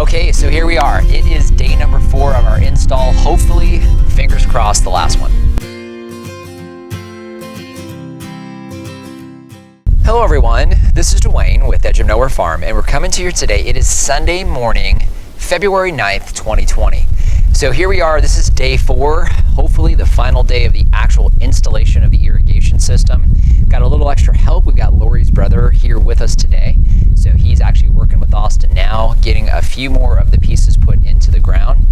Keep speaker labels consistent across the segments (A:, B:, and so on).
A: Okay, so here we are. It is day number 4 of our install. Hopefully, fingers crossed, the last one. Hello everyone, this is Dwayne with Edge of Nowhere Farm, and we're coming to you today. It is Sunday morning, February 9th, 2020. So here we are, this is day 4, hopefully the final day of the actual installation of the irrigation system. Got a little extra help. We've got Lori's brother here with us today. So he's actually working with Austin now, getting a few more of the pieces put into the ground.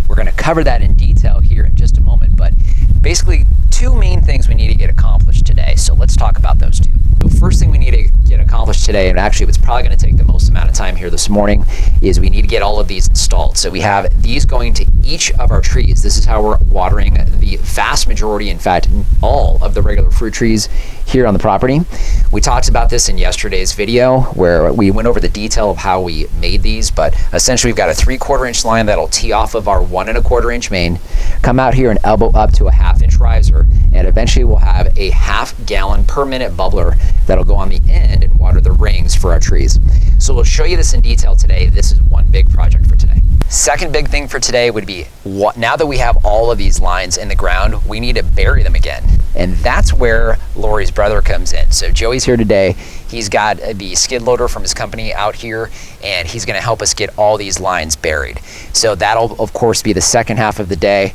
A: We're going to cover that in detail here in just a moment, but basically 2 main things we need to get accomplished today. So let's talk about those 2. The first thing we need to get accomplished today, and actually it's probably going to take the most amount of time here this morning, is we need to get all of these installed. So we have these going to each of our trees. This is how we're watering the vast majority, in fact, all of the regular fruit trees here on the property. We talked about this in yesterday's video where we went over the detail of how we made these, but essentially we've got a 3/4 inch line that'll tee off of our 1 1/4 inch main, come out here and elbow up to a 1/2 inch riser, and eventually we'll have a 1/2 gallon per minute bubbler that'll go on the end and water the rings for our trees. So we'll show you this in detail today. This is one big project for today. Second big thing for today would be, now that we have all of these lines in the ground, we need to bury them again. And that's where Lori's brother comes in. So Joey's here today. He's got the skid loader from his company out here, and he's gonna help us get all these lines buried. So that'll, of course, be the second half of the day.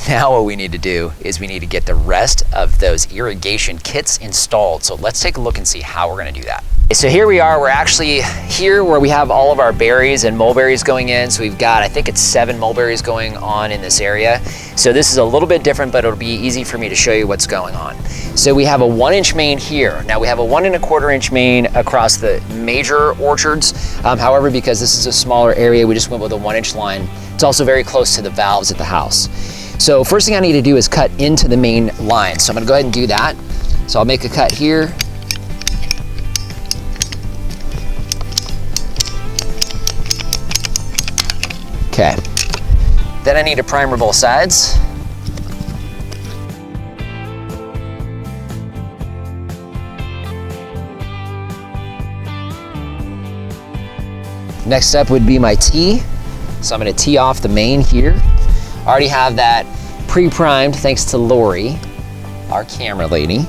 A: Now what we need to do is we need to get the rest of those irrigation kits installed. So let's take a look and see how we're gonna do that. So here we are, we're actually here where we have all of our berries and mulberries going in. So we've got, I think it's 7 mulberries going on in this area. So this is a little bit different, but it'll be easy for me to show you what's going on. So we have a 1 inch main here. Now we have a 1 1/4 inch main across the major orchards. However, because this is a smaller area, we just went with a 1 inch line. It's also very close to the valves at the house. So first thing I need to do is cut into the main line. So I'm gonna go ahead and do that. So I'll make a cut here. Okay, then I need to primer both sides. Next step would be my tee. So I'm gonna tee off the main here. I already have that pre-primed thanks to Lori, our camera lady.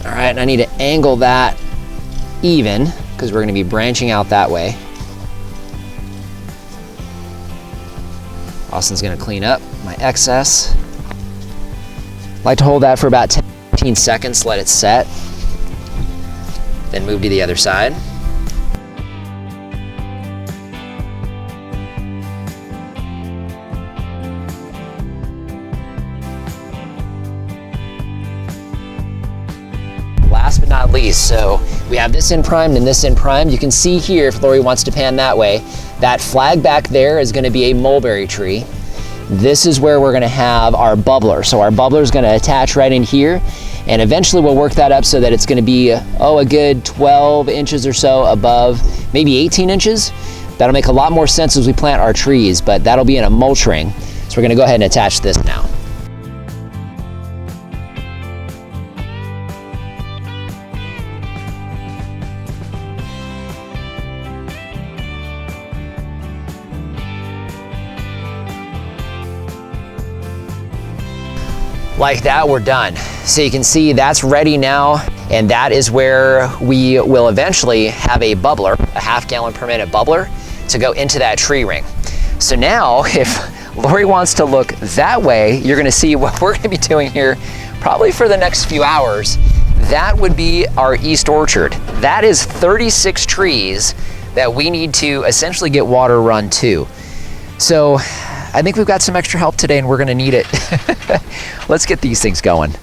A: All right, and I need to angle that even because we're gonna be branching out that way. Austin's gonna clean up my excess. I like to hold that for about 10 to 15 seconds, let it set. Then move to the other side. Last but not least, so we have this in primed and this in primed. You can see here, if Lori wants to pan that way, that flag back there is gonna be a mulberry tree. This is where we're gonna have our bubbler. So our bubbler is gonna attach right in here, and eventually we'll work that up so that it's gonna be, a good 12 inches or so above, maybe 18 inches. That'll make a lot more sense as we plant our trees, but that'll be in a mulch ring. So we're gonna go ahead and attach this now. Like that, we're done. So you can see that's ready now, and that is where we will eventually have a bubbler, a 1/2 gallon per minute bubbler, to go into that tree ring. So now, if Lori wants to look that way, you're gonna see what we're gonna be doing here probably for the next few hours. That would be our east orchard. That is 36 trees that we need to essentially get water run to. So I think we've got some extra help today and we're gonna need it. Let's get these things going.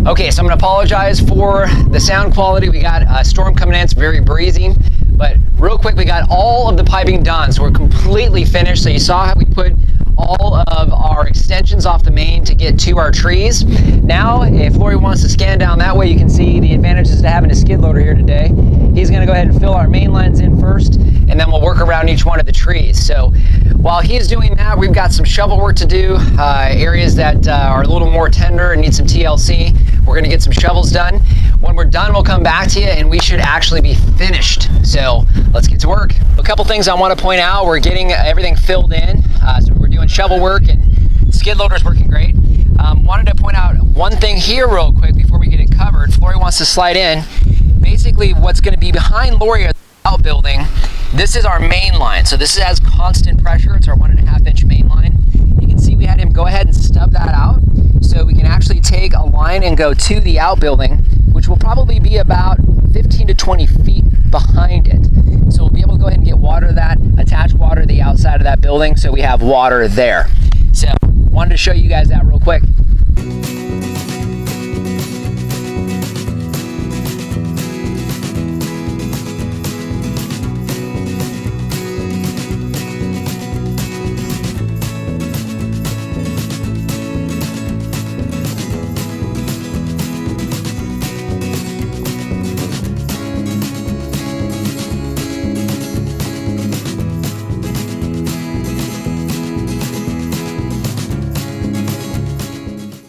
A: Okay, so I'm gonna apologize for the sound quality. We got a storm coming in, it's very breezy. But real quick, we got all of the piping done, so we're completely finished. So you saw how we put all of our extensions off the main to get to our trees. Now, if Lori wants to scan down that way, you can see the advantages to having a skid loader here today. He's gonna go ahead and fill our main lines in first, and then we'll work around each one of the trees. So while he's doing that, we've got some shovel work to do, areas that are a little more tender and need some TLC. We're gonna get some shovels done. When we're done, we'll come back to you and we should actually be finished. So let's get to work. A couple things I want to point out. We're getting everything filled in. So we're doing shovel work and skid loader's working great. Wanted to point out one thing here real quick before we get it covered. If Lori wants to slide in, basically what's going to be behind Lori outbuilding, this is our main line. So this has constant pressure. It's our 1.5 inch main line. You can see we had him go ahead and stub that out. So we can actually take a line and go to the outbuilding, which will probably be about 15 to 20 feet behind it. So we'll be able to go ahead and get water to that, attach water to the outside of that building so we have water there. So wanted to show you guys that real quick.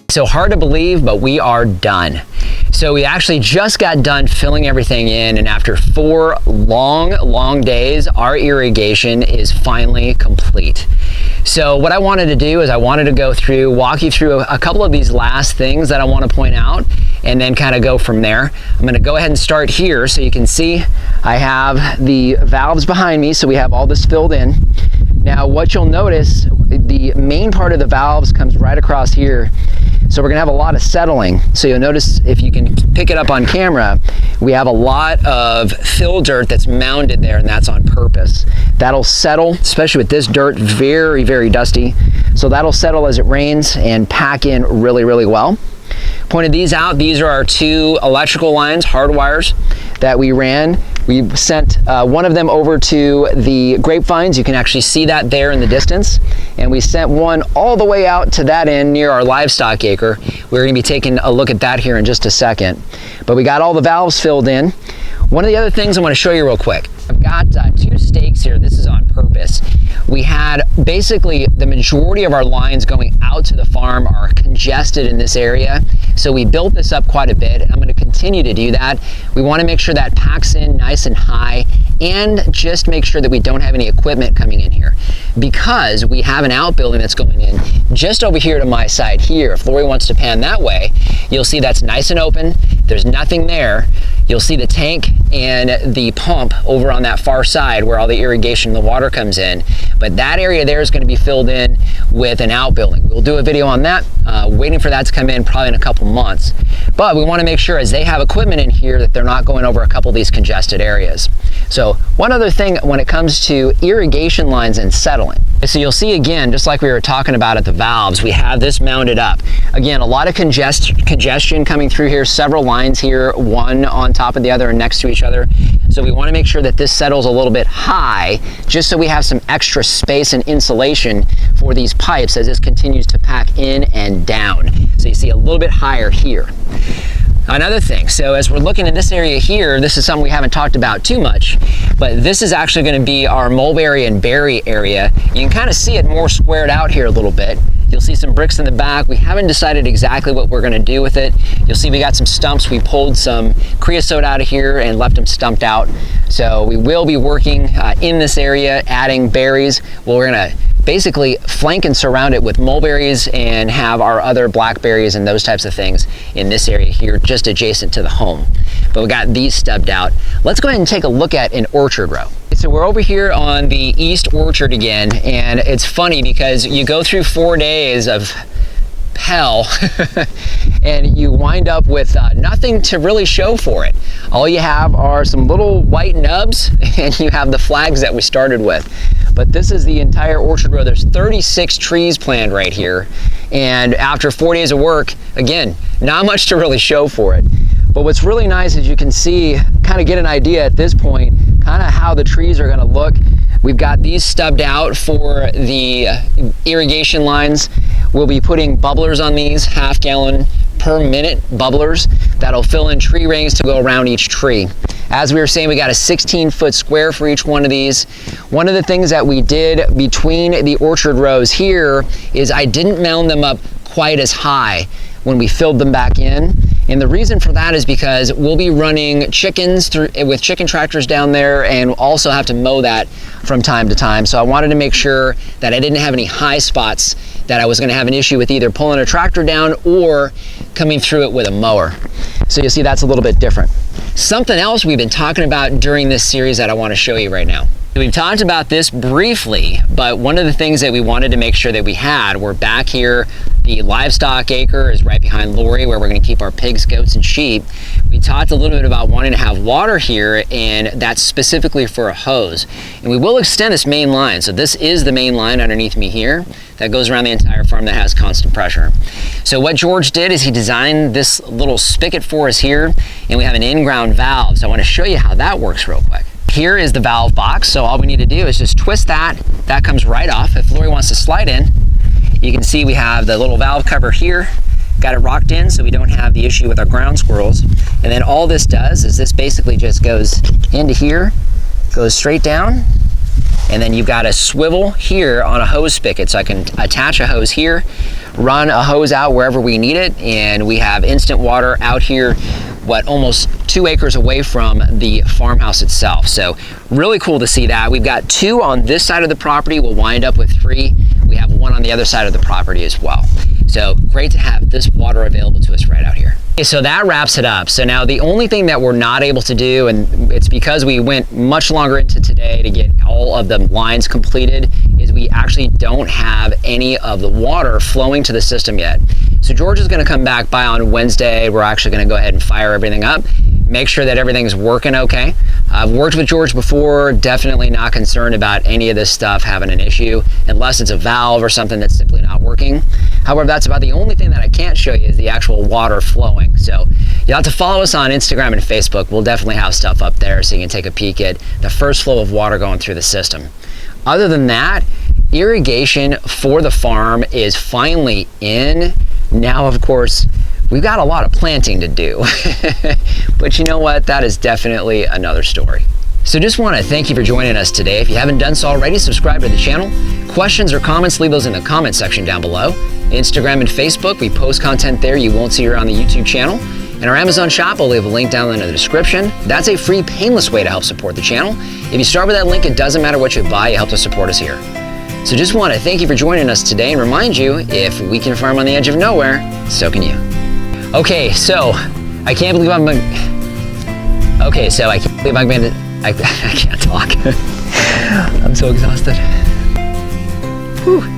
A: So hard to believe, but we are done. So we actually just got done filling everything in, and after 4 long days, our irrigation is finally complete. So what I wanted to do is I wanted to go through, walk you through a couple of these last things that I want to point out, and then kind of go from there. I'm going to go ahead and start here so you can see I have the valves behind me, so we have all this filled in. Now what you'll notice, the main part of the valves comes right across here. So we're gonna have a lot of settling. So you'll notice, if you can pick it up on camera, we have a lot of fill dirt that's mounded there, and that's on purpose. That'll settle, especially with this dirt, very, very dusty. So that'll settle as it rains and pack in really, really well. Pointed these out. These are our 2 electrical lines, hard wires, that we ran. We sent one of them over to the grapevines. You can actually see that there in the distance. And we sent one all the way out to that end near our livestock acre. We're gonna be taking a look at that here in just a second. But we got all the valves filled in. One of the other things I want to show you real quick, I've got 2 stakes here. This is on purpose. We had basically the majority of our lines going out to the farm are congested in this area. So we built this up quite a bit, and I'm going to continue to do that. We want to make sure that packs in nice and high, and just make sure that we don't have any equipment coming in here, because we have an outbuilding that's going in just over here to my side here. If Lori wants to pan that way, you'll see that's nice and open. There's nothing there. You'll see the tank and the pump over on that far side where all the irrigation and the water comes in. But that area there is going to be filled in with an outbuilding. We'll do a video on that, waiting for that to come in probably in a couple months. But we want to make sure, as they have equipment in here, that they're not going over a couple of these congested areas. So one other thing when it comes to irrigation lines and settling. So you'll see again, just like we were talking about at the valves, we have this mounted up. Again, a lot of congestion coming through here, several lines here, one on top of the other and next to each other. So we want to make sure that this settles a little bit high, just so we have some extra space and insulation for these pipes as this continues to pack in and down. So you see a little bit higher here. Another thing, so as we're looking in this area here, this is something we haven't talked about too much, but this is actually going to be our mulberry and berry area. You can kind of see it more squared out here a little bit. You'll see some bricks in the back. We haven't decided exactly what we're going to do with it. You'll see we got some stumps. We pulled some creosote out of here and left them stumped out. So we will be working in this area, adding berries. Well, we're going to basically flank and surround it with mulberries and have our other blackberries and those types of things in this area here, just adjacent to the home. But we got these stubbed out. Let's go ahead and take a look at an orchard row. So we're over here on the east orchard again, and it's funny because you go through 4 days of hell and you wind up with nothing to really show for it. All you have are some little white nubs and you have the flags that we started with. But this is the entire orchard row. There's 36 trees planted right here. And after 4 days of work, again, not much to really show for it. But what's really nice is you can see, kind of get an idea at this point, kind of how the trees are gonna look. We've got these stubbed out for the irrigation lines. We'll be putting bubblers on these, half-gallon per minute bubblers that'll fill in tree rings to go around each tree. As we were saying, we got a 16-foot square for each one of these. One of the things that we did between the orchard rows here is I didn't mound them up quite as high when we filled them back in. And the reason for that is because we'll be running chickens with chicken tractors down there and also have to mow that from time to time. So I wanted to make sure that I didn't have any high spots that I was going to have an issue with either pulling a tractor down or coming through it with a mower. So you'll see that's a little bit different. Something else we've been talking about during this series that I want to show you right now. We've talked about this briefly, but one of the things that we wanted to make sure that we had, we're back here, the livestock acre is right behind Lori where we're going to keep our pigs, goats, and sheep. We talked a little bit about wanting to have water here, and that's specifically for a hose. And we will extend this main line. So this is the main line underneath me here that goes around the entire farm that has constant pressure. So what George did is he designed this little spigot for us here, and we have an in-ground valve. So I want to show you how that works real quick. Here is the valve box, so all we need to do is just twist that. That comes right off. If Lori wants to slide in, you can see we have the little valve cover here. Got it rocked in so we don't have the issue with our ground squirrels. And then all this does is this basically just goes into here, goes straight down, and then you've got a swivel here on a hose spigot. So I can attach a hose here, run a hose out wherever we need it, and we have instant water out here, almost 2 acres away from the farmhouse itself. So really cool to see that. We've got 2 on this side of the property. We'll wind up with 3. We have 1 on the other side of the property as well. So great to have this water available to us right out here. Okay, so that wraps it up. So now the only thing that we're not able to do, and it's because we went much longer into today to get all of the lines completed, is we actually don't have any of the water flowing to the system yet. So George is going to come back by on Wednesday. We're actually going to go ahead and fire everything up, make sure that everything's working okay. I've worked with George before, definitely not concerned about any of this stuff having an issue, unless it's a valve or something that's simply not working. However, that's about the only thing that I can't show you is the actual water flowing. So you'll have to follow us on Instagram and Facebook. We'll definitely have stuff up there so you can take a peek at the first flow of water going through the system. Other than that, irrigation for the farm is finally in. Now, of course, we've got a lot of planting to do, but you know what? That is definitely another story. So just want to thank you for joining us today. If you haven't done so already, subscribe to the channel. Questions or comments, leave those in the comment section down below. Instagram and Facebook, we post content there you won't see here on the YouTube channel. And our Amazon shop, I'll leave a link down in the description. That's a free, painless way to help support the channel. If you start with that link, it doesn't matter what you buy, you help to support us here. So just want to thank you for joining us today and remind you, if we can farm on the edge of nowhere, so can you. Okay, so I can't believe I can't talk. I'm so exhausted. Whew.